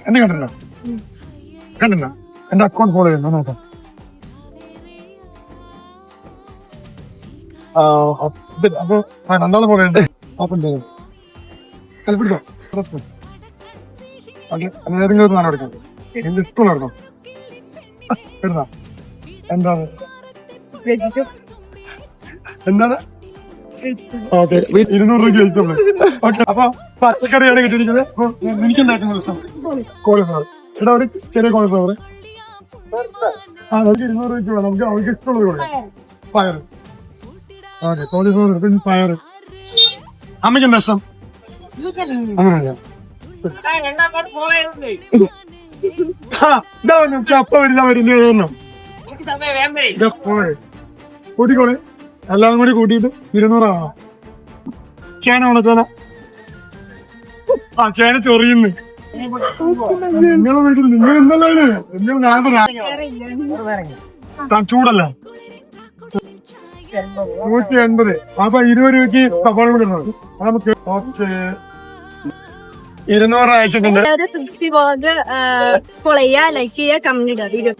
എന്നെ കണ്ടിട്ടുണ്ടോ? കണ്ടിട്ടുണ്ടോ? എന്റെ അക്കൗണ്ട് ഫോളോ ചെയ്യുന്നു, നോക്കാം. അപ്പൊ രണ്ടാളും ഫോളോ ചെയ്യുന്നുണ്ട്. ഓപ്പൺ ചെയ്തു കൽപ്പിടുത്തോ? ഏതെങ്കിലും ഒരു നാളെ എടുക്കാം. എന്റെ ഇഷ്ടമുള്ളതായിരുന്നോ? എടുത്താ എന്താണ് എന്താണ്? ഓക്കെ, 200 രൂപയ്ക്ക് വെജിറ്റബിൾ. ഓക്കെ, അപ്പൊ പച്ചക്കറിയാണ് കിട്ടിയിരിക്കുന്നത്. അപ്പൊ എനിക്ക് എന്തായിരുന്നു ഇഷ്ടം? കോളിഫ്ലവർ. ഇവിടെ ഒരു ചെറിയ കോളിഫ്ലവർ. നമുക്ക് 200 രൂപയ്ക്ക് വേണം. നമുക്ക് അവർക്ക് ഇഷ്ടമുള്ളത് കൊടുക്കാം. പയർ. ഓക്കെ, കോളിഫ്ലവർ, പിന്നെ പയർ. അമ്മയ്ക്ക് എന്താ ഇഷ്ടം? അങ്ങനെയാ ചപ്പ വരുന്ന കൂട്ടിക്കോളെ. എല്ലാം കൂടി കൂട്ടിയിട്ട് 200 ആണോ? ചേന വേണോ? ചേന. ചേന ചൊറിയുന്നു. നിങ്ങളെ വീട്ടിൽ നിങ്ങൾ എന്തല്ലേ ചൂടല്ല. 180. അപ്പൊ 20 രൂപയ്ക്ക് സവാള കൂടി നമുക്ക്. ഓക്കെ, 200 അയച്ചിട്ടുണ്ട്. ലൈക്ക് ചെയ്യുക, കമന്റ് ഇടുക.